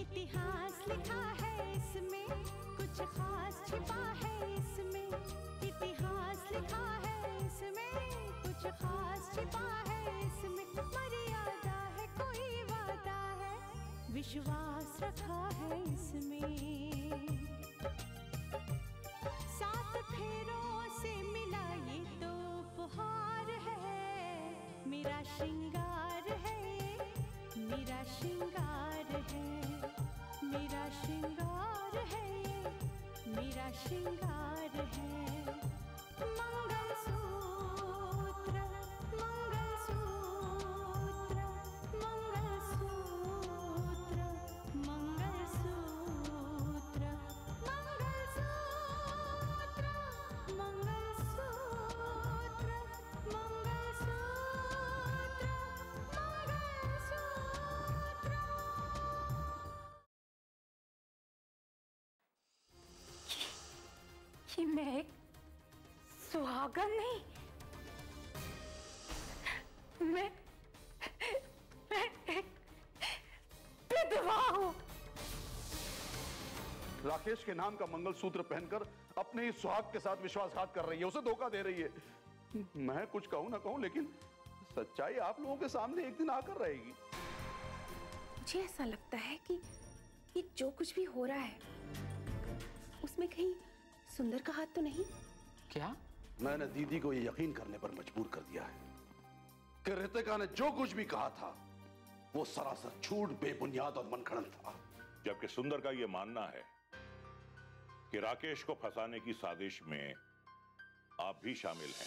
इतिहास लिखा है इसमें, कुछ खास छिपा है इसमें। इतिहास लिखा है इसमें, कुछ खास छिपा है इसमें। मर्यादा है, कोई वादा है, विश्वास रखा है इसमें। सात फेरों से मिला ये तो उपहार है, मेरा श्रृंगार है, मेरा श्रृंगार है, मेरा श्रृंगार है, मेरा श्रृंगार है। मंगलसूत्र, मंगलसूत्र, मंगलसूत्र, मंगलसूत्र, मंगलसूत्र, मंगलसूत्र, कि मैं एक सुहागन नहीं, मैं एक विधवा हूं। राकेश के नाम का मंगलसूत्र पहनकर अपने ही सुहाग के साथ विश्वासघात कर रही है, उसे धोखा दे रही है। मैं कुछ कहूं ना कहूं, लेकिन सच्चाई आप लोगों के सामने एक दिन आकर रहेगी। मुझे ऐसा लगता है कि ये जो कुछ भी हो रहा है उसमें कहीं सुंदर का हाथ तो नहीं? क्या? मैंने दीदी को ये यकीन करने पर मजबूर कर दिया है कि रितिका ने जो कुछ भी कहा था वो सरासर झूठ, बेबुनियाद और मनगढ़ंत था। जबकि सुंदर का यह मानना है कि राकेश को फंसाने की साजिश में आप भी शामिल हैं।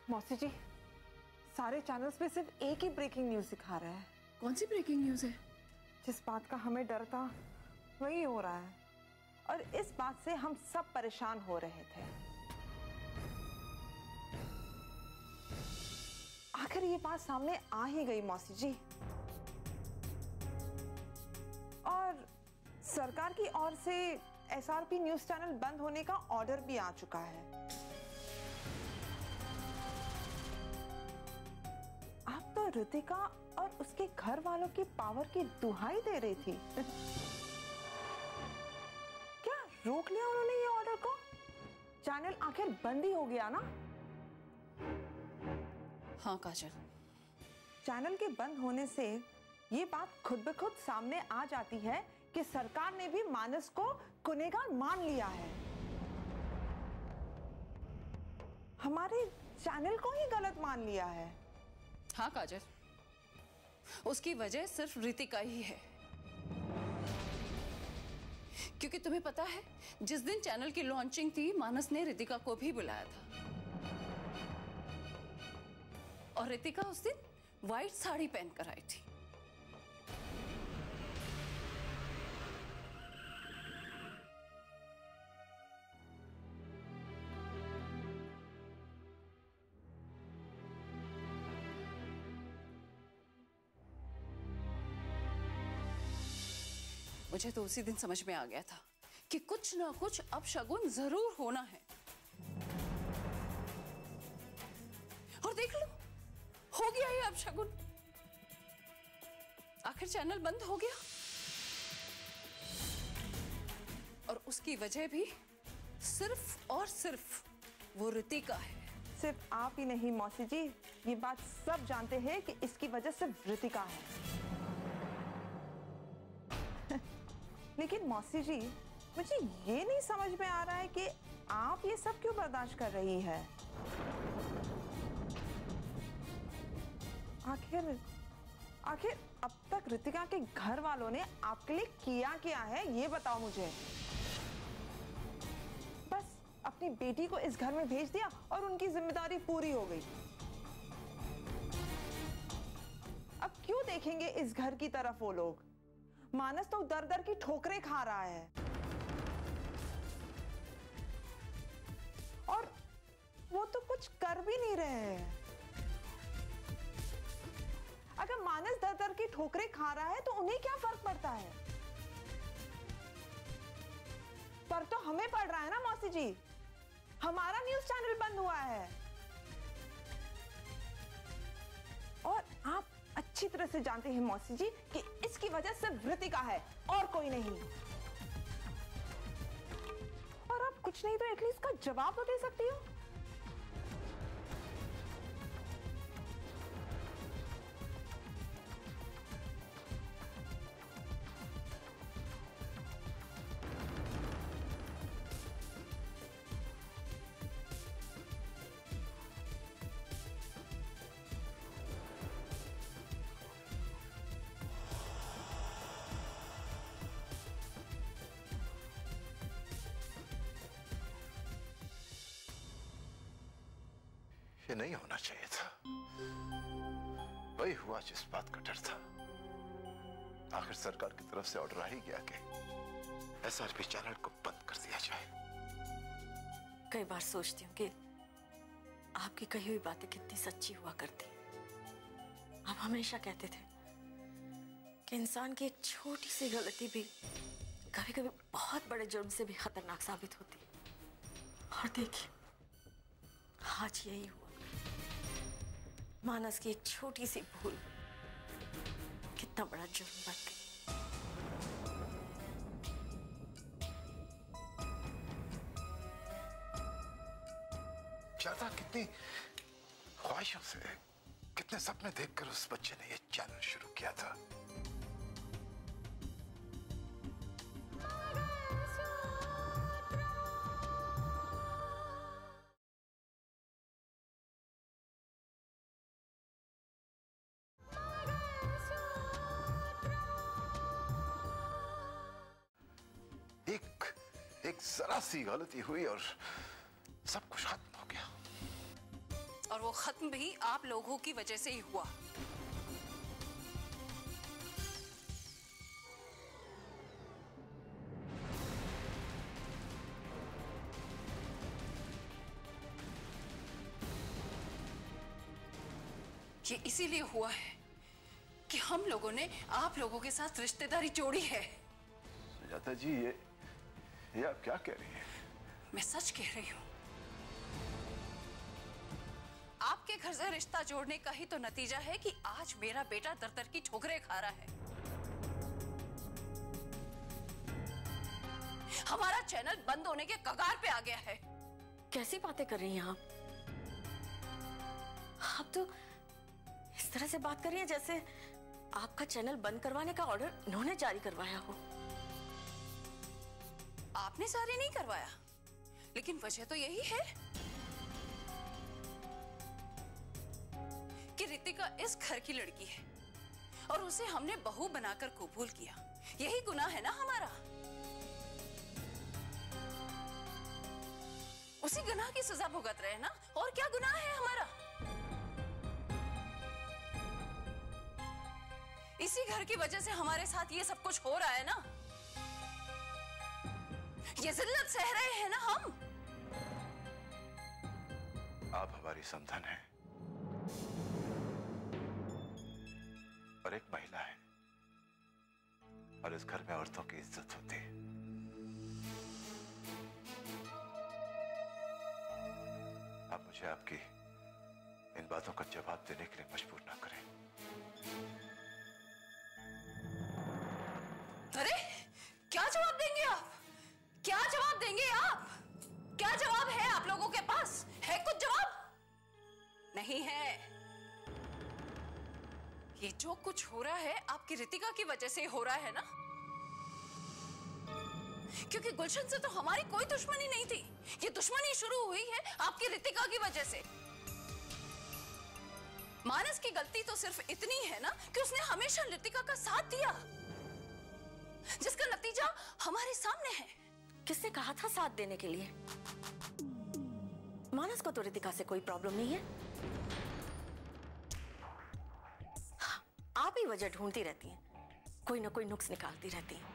मौसी जी, सारे चैनल्स पे सिर्फ एक ही ब्रेकिंग न्यूज दिखा रहा है। कौन सी ब्रेकिंग न्यूज है? जिस बात का हमें डर था वही हो रहा है, और इस बात से हम सब परेशान हो रहे थे। आखिर ये बात सामने आ ही गई मौसी जी, और सरकार की ओर से एसआरपी न्यूज चैनल बंद होने का ऑर्डर भी आ चुका है। आप तो रितिका और उसके घर वालों की पावर की दुहाई दे रही थी। क्या रोक लिया उन्होंने ये ऑर्डर को? चैनल आखिर बंद ही हो गया ना? हाँ काजल, चैनल के बंद होने से ये बात खुद ब खुद सामने आ जाती है कि सरकार ने भी मानस को गुनहगार मान लिया है। हमारे चैनल को ही गलत मान लिया है। हाँ काजल, उसकी वजह सिर्फ रितिका ही है। क्योंकि तुम्हें पता है, जिस दिन चैनल की लॉन्चिंग थी मानस ने रितिका को भी बुलाया था, और रितिका उस दिन व्हाइट साड़ी पहनकर आई थी। मुझे तो उसी दिन समझ में आ गया था कि कुछ ना कुछ अपशगुन जरूर होना है। और देख लो, हो गया ये अपशगुन। आखिर चैनल बंद हो गया, और उसकी वजह भी सिर्फ और सिर्फ वो रितिका है। सिर्फ आप ही नहीं मौसी जी, ये बात सब जानते हैं कि इसकी वजह सिर्फ रितिका है। लेकिन मौसी जी, मुझे ये नहीं समझ में आ रहा है कि आप ये सब क्यों बर्दाश्त कर रही है। आखिर अब तक रितिका के घर वालों ने आपके लिए किया क्या है, ये बताओ मुझे। बस अपनी बेटी को इस घर में भेज दिया और उनकी जिम्मेदारी पूरी हो गई। अब क्यों देखेंगे इस घर की तरफ वो लोग? मानस तो दर दर की ठोकरें खा रहा है, और वो तो कुछ कर भी नहीं रहे हैं। अगर मानस दर दर दर की ठोकरें खा रहा है तो उन्हें क्या फर्क पड़ता है? पर तो हमें पड़ रहा है ना मौसी जी, हमारा न्यूज चैनल बंद हुआ है। और आप अच्छी तरह से जानते हैं मौसी जी कि इसकी वजह सिर्फ ऋतिका है और कोई नहीं। और आप कुछ नहीं तो एटलीस्ट का जवाब तो दे सकती हो। ये नहीं होना चाहिए था। वही हुआ जिस बात का डर था। आखिर सरकार की तरफ से ऑर्डर आ ही गया कि एसआरपी चैनल को बंद कर दिया जाए। कई बार सोचती हूँ कि आपकी कही हुई बातें कितनी सच्ची हुआ करती। आप हमेशा कहते थे कि इंसान की एक छोटी सी गलती भी कभी कभी बहुत बड़े जुर्म से भी खतरनाक साबित होती। और देखिए आज यही हुआ। मानस की एक छोटी सी भूल कितना बड़ा जुर्म बन गई। शारदा कितनी ख्वाहिशों से, कितने सपने देखकर उस बच्चे ने ये चैनल शुरू किया था। एक जरा सी गलती हुई और सब कुछ खत्म हो गया। और वो खत्म भी आप लोगों की वजह से ही हुआ। ये इसीलिए हुआ है कि हम लोगों ने आप लोगों के साथ रिश्तेदारी जोड़ी है। सुजाता जी ये आप क्या कह रही हैं? मैं सच कह रही हूं। आपके घर से रिश्ता जोड़ने का ही तो नतीजा है कि आज मेरा बेटा दर-दर की ठोकरें खा रहा है। हमारा चैनल बंद होने के कगार पे आ गया है। कैसी बातें कर रही हैं आप? आप तो इस तरह से बात कर रही हैं जैसे आपका चैनल बंद करवाने का ऑर्डर इन्होंने जारी करवाया हो। आपने जारी नहीं करवाया, लेकिन वजह तो यही है कि ऋतिका इस घर की लड़की है और उसे हमने बहू बनाकर कबूल किया। यही गुनाह है ना हमारा। उसी गुनाह की सजा भुगत रहे हैं ना। और क्या गुनाह है हमारा? इसी घर की वजह से हमारे साथ ये सब कुछ हो रहा है ना। ये जिल्लत सह रहे हैं ना हम। आप हमारी संतान हैं और एक महिला है और इस घर में औरतों की इज्जत होती है। आप मुझे आपकी इन बातों का जवाब देने के लिए मजबूर ना करें। अरे क्या जवाब देंगे आप? क्या जवाब देंगे आप? क्या जवाब है आप लोगों के पास? है कुछ जवाब? नहीं है। ये जो कुछ हो रहा है आपकी ऋतिका की वजह से हो रहा है ना। क्योंकि गुलशन से तो हमारी कोई दुश्मनी नहीं थी। ये दुश्मनी शुरू हुई है आपकी ऋतिका की वजह से। मानस की गलती तो सिर्फ इतनी है ना कि उसने हमेशा ऋतिका का साथ दिया, जिसका नतीजा हमारे सामने है। किसने कहा था साथ देने के लिए? मानस को तो ऋतिका से कोई प्रॉब्लम नहीं है। आप ही वजह ढूंढती रहती हैं, कोई ना कोई नुक्स निकालती रहती हैं।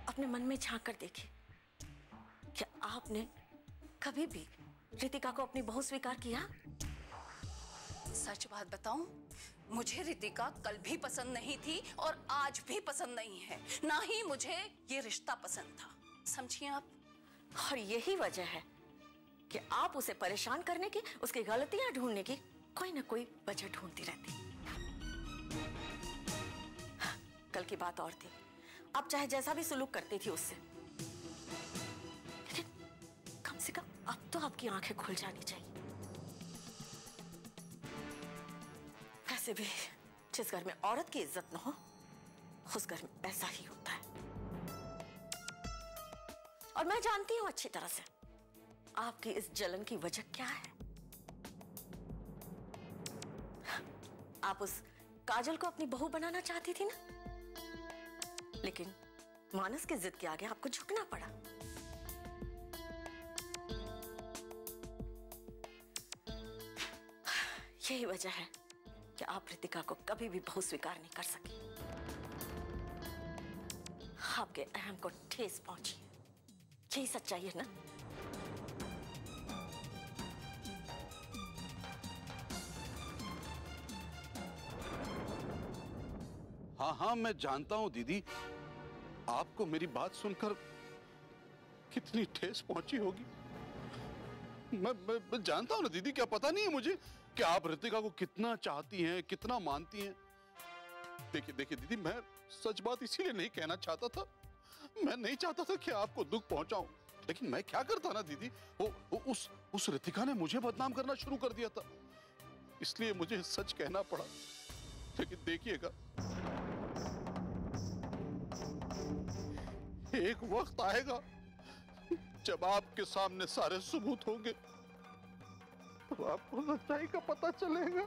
अपने मन में झांक कर देखिए, क्या आपने कभी भी ऋतिका को अपनी बहू स्वीकार किया? सच बात बताऊं, मुझे रितिका कल भी पसंद नहीं थी और आज भी पसंद नहीं है, ना ही मुझे ये रिश्ता पसंद था, समझिए आप। और यही वजह है कि आप उसे परेशान करने की, उसकी गलतियां ढूंढने की कोई ना कोई वजह ढूंढती रहती। कल की बात और थी, आप चाहे जैसा भी सुलूक करती थी उससे, लेकिन कम से कम अब तो आपकी आंखें खुल जानी चाहिए। वैसे भी जिस घर में औरत की इज्जत न हो, उस घर में ऐसा ही होता है। और मैं जानती हूं अच्छी तरह से आपकी इस जलन की वजह क्या है। आप उस काजल को अपनी बहू बनाना चाहती थी ना, लेकिन मानस की जिद के आगे आपको झुकना पड़ा। यही वजह है कि आप रितिका को कभी भी बहू स्वीकार नहीं कर सकी। आपके अहम को ठेस पहुंची है, यही सच्चाई है ना? हाँ हाँ, मैं जानता हूं दीदी, आपको मेरी बात सुनकर कितनी ठेस पहुंची होगी। मैं जानता हूं ना दीदी, क्या पता नहीं है मुझे कि आप रितिका को कितना चाहती हैं, कितना मानती हैं। देखिए देखिए दीदी, मैं सच बात इसीलिए नहीं कहना चाहता था। मैं नहीं चाहता था कि आपको दुख पहुंचाऊं, लेकिन मैं क्या करता ना दीदी, उस रितिका ने मुझे बदनाम करना शुरू कर दिया था, इसलिए मुझे सच कहना पड़ा। लेकिन देखिएगा, एक वक्त आएगा जब आपके सामने सारे सबूत होंगे, तो आपको सच्चाई का पता चलेगा।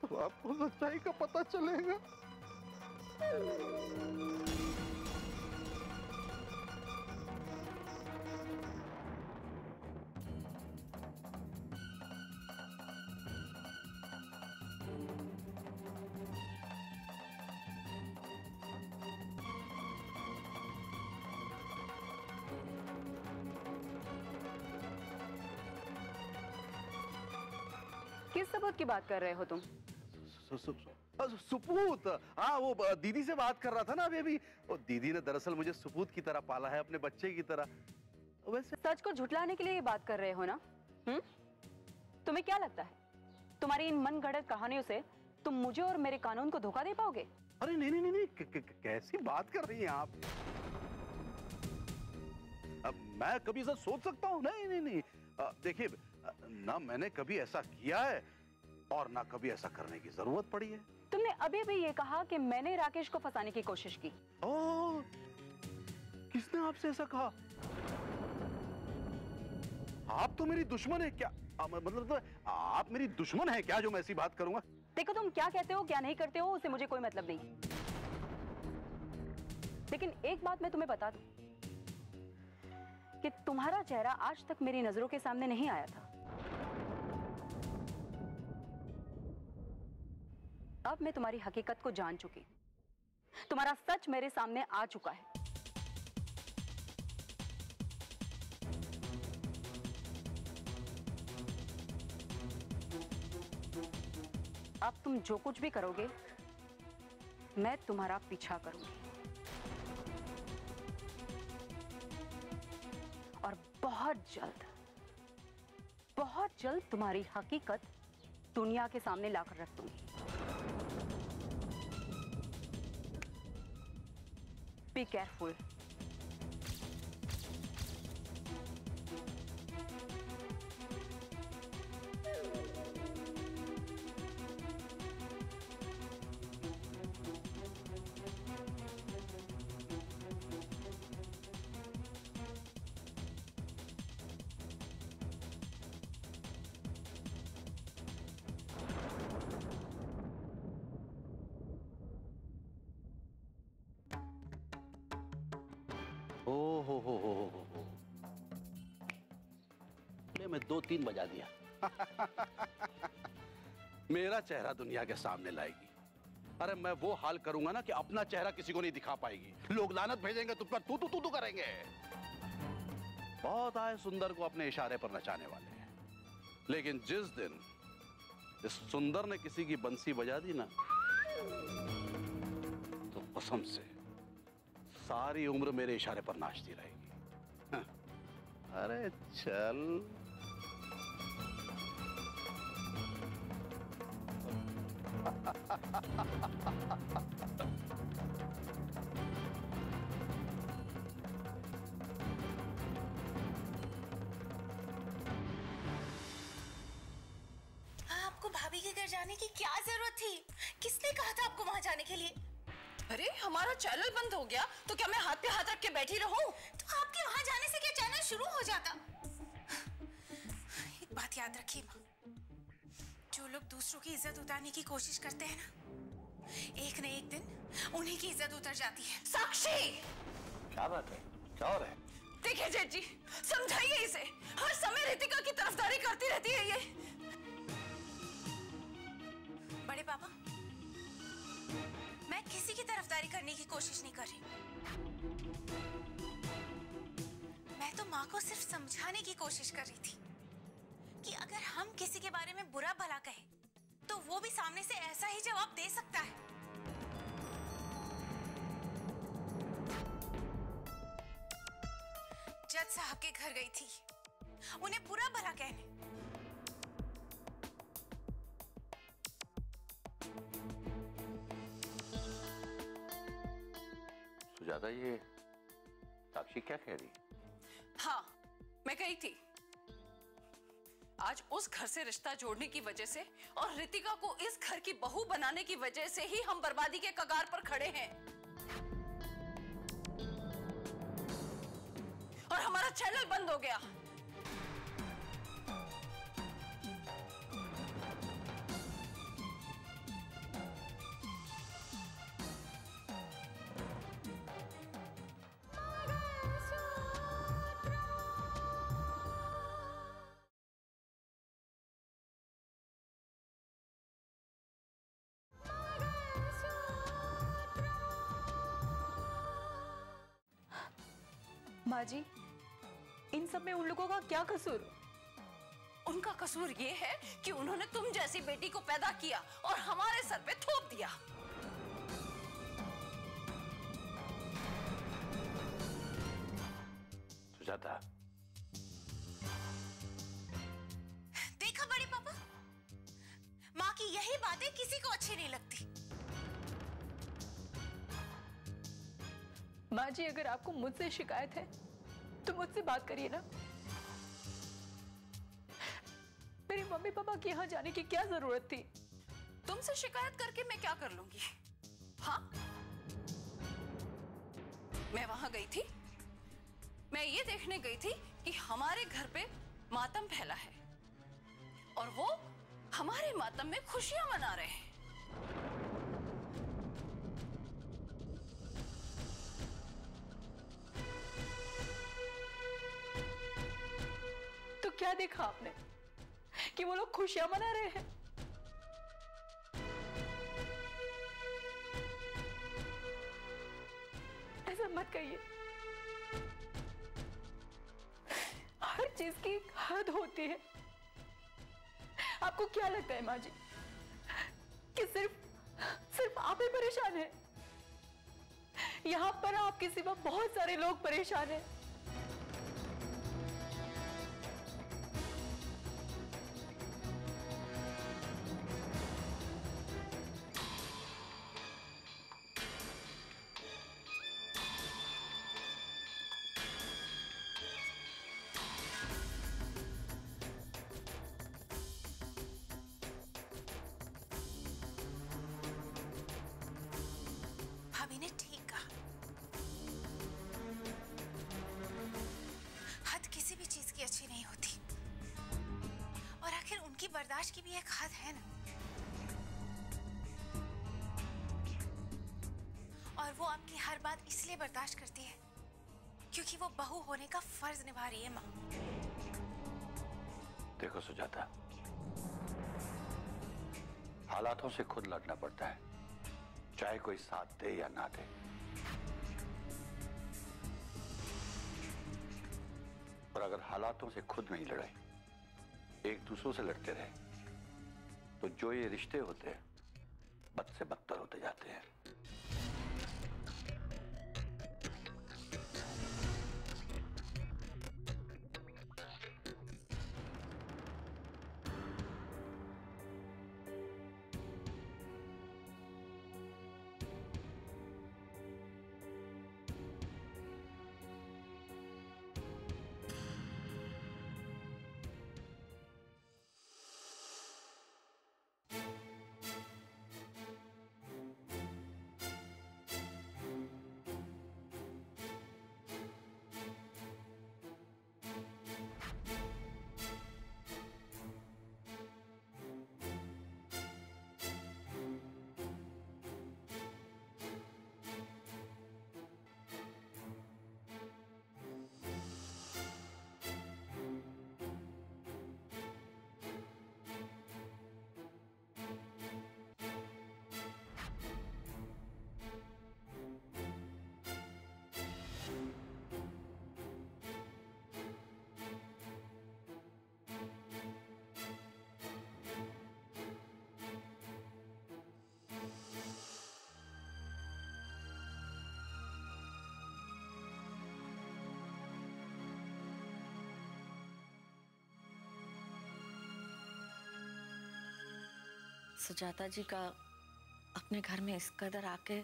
तो आपको सच्चाई का पता चलेगा। किस सबूत की बात कर रहे हो तुम? सुपूत, हाँ वो दीदी से बात कर रहा था ना अभी। वो दीदी ने दरअसल मुझे सुपूत की तरह पाला है, अपने बच्चे की तरह। वैसे सच को झुठलाने के लिए ये बात कर रहे हो ना? तुम्हें क्या लगता है तुम्हारी इन मनगढ़ंत कहानियों से तुम मुझे और मेरे कानून को धोखा दे पाओगे? अरे नहीं नहीं नहीं, कैसी बात कर रही हैं आप? अब मैं कभी ऐसा सोच सकता हूँ? नहीं नहीं नहीं, देखिए ना मैंने कभी ऐसा किया है और ना कभी ऐसा करने की जरूरत पड़ी है। तुमने अभी भी ये कहा कि मैंने राकेश को फंसाने की कोशिश की। ओह, किसने आपसे ऐसा कहा? आप तो मेरी दुश्मन है क्या? मतलब तो आप मेरी दुश्मन है क्या जो मैं ऐसी बात करूंगा? देखो, तुम क्या कहते हो क्या नहीं करते हो उससे मुझे कोई मतलब नहीं, लेकिन एक बात मैं तुम्हें बता दूं कि तुम्हारा चेहरा आज तक मेरी नजरों के सामने नहीं आया था। अब मैं तुम्हारी हकीकत को जान चुकी, तुम्हारा सच मेरे सामने आ चुका है। अब तुम जो कुछ भी करोगे मैं तुम्हारा पीछा करूंगी, और बहुत जल्द तुम्हारी हकीकत दुनिया के सामने लाकर रख दूंगी। Be careful. में 2-3 बजा दिया। मेरा चेहरा दुनिया के सामने लाएगी। अरे मैं वो हाल करूंगा ना कि अपना चेहरा किसी को नहीं दिखा पाएगी। लोग लानत भेजेंगे तुम पर, तू करेंगे। बहुत आए सुंदर को अपने इशारे पर नचाने वाले, लेकिन जिस दिन इस सुंदर ने किसी की बंसी बजा दी ना, तो कसम से सारी उम्र मेरे इशारे पर नाचती रहेगी। हाँ। अरे चल। आपको भाभी के घर जाने की क्या जरूरत थी? किसने कहा था आपको वहां जाने के लिए? अरे हमारा चैनल बंद हो गया तो क्या मैं हाथ पे हाथ रख के बैठी रहूं? तो आपके वहां जाने से क्या चैनल शुरू हो जाता? एक बात याद रखिए माँ, जो लोग दूसरों की इज्जत उतारने की कोशिश करते हैं ना, एक न एक दिन उन्हीं की इज्जत उतर जाती है। साक्षी! क्या बात है? क्या हो रहा है? देखिए जेठ जी, समझाइए इसे। हर समय रितिका की तरफदारी करती रहती है ये। बड़े पापा, मैं किसी की तरफदारी करने की कोशिश नहीं कर रही। मैं तो माँ को सिर्फ समझाने की कोशिश कर रही थी कि अगर हम किसी के बारे में बुरा भला कहें तो वो भी सामने से ऐसा ही जवाब दे सकता है। जज साहब के घर गई थी उन्हें बुरा भला कहने। सुजाता, ये साक्षी क्या कह रही? हाँ, मैं गई थी। आज उस घर से रिश्ता जोड़ने की वजह से और रितिका को इस घर की बहू बनाने की वजह से ही हम बर्बादी के कगार पर खड़े हैं। और हमारा चैनल बंद हो गया। माँ जी, इन सब में उन लोगों का क्या कसूर? उनका कसूर ये है कि उन्होंने तुम जैसी बेटी को पैदा किया और हमारे सर पे थोप दिया। सुजाता, देखा बड़े पापा, माँ की यही बातें किसी को अच्छी नहीं लगती। माँ जी, अगर आपको मुझसे शिकायत है तो मुझसे बात करिए ना। मेरे मम्मी पापा के यहाँ जाने की क्या जरूरत थी? तुमसे शिकायत करके मैं क्या कर लूंगी? हाँ, मैं वहां गई थी, मैं ये देखने गई थी कि हमारे घर पे मातम फैला है और वो हमारे मातम में खुशियां मना रहे हैं। तो क्या देखा आपने कि वो लोग खुशियां मना रहे हैं? ऐसा मत कहिए। हर चीज की एक हद होती है। आपको क्या लगता है माँ जी कि सिर्फ आप ही परेशान हैं? यहां पर आपके सिवा बहुत सारे लोग परेशान हैं। भाभी ने ठीक कहा, हद किसी भी चीज की अच्छी नहीं होती और आखिर उनकी बर्दाश्त की भी एक हद है ना। और वो आपकी हर बात इसलिए बर्दाश्त करती है क्योंकि वो बहू होने का फर्ज निभा रही है माँ। देखो सुजाता, हालातों से खुद लड़ना पड़ता है, चाहे कोई साथ दे या ना दे। और अगर हालातों से खुद नहीं लड़े, एक दूसरों से लड़ते रहे, तो जो ये रिश्ते होते हैं बद से बदतर होते जाते हैं। सुजाता जी का अपने घर में इस कदर आके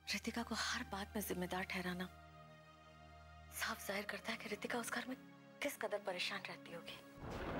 रितिका को हर बात में जिम्मेदार ठहराना साफ जाहिर करता है कि रितिका उस घर में किस कदर परेशान रहती होगी।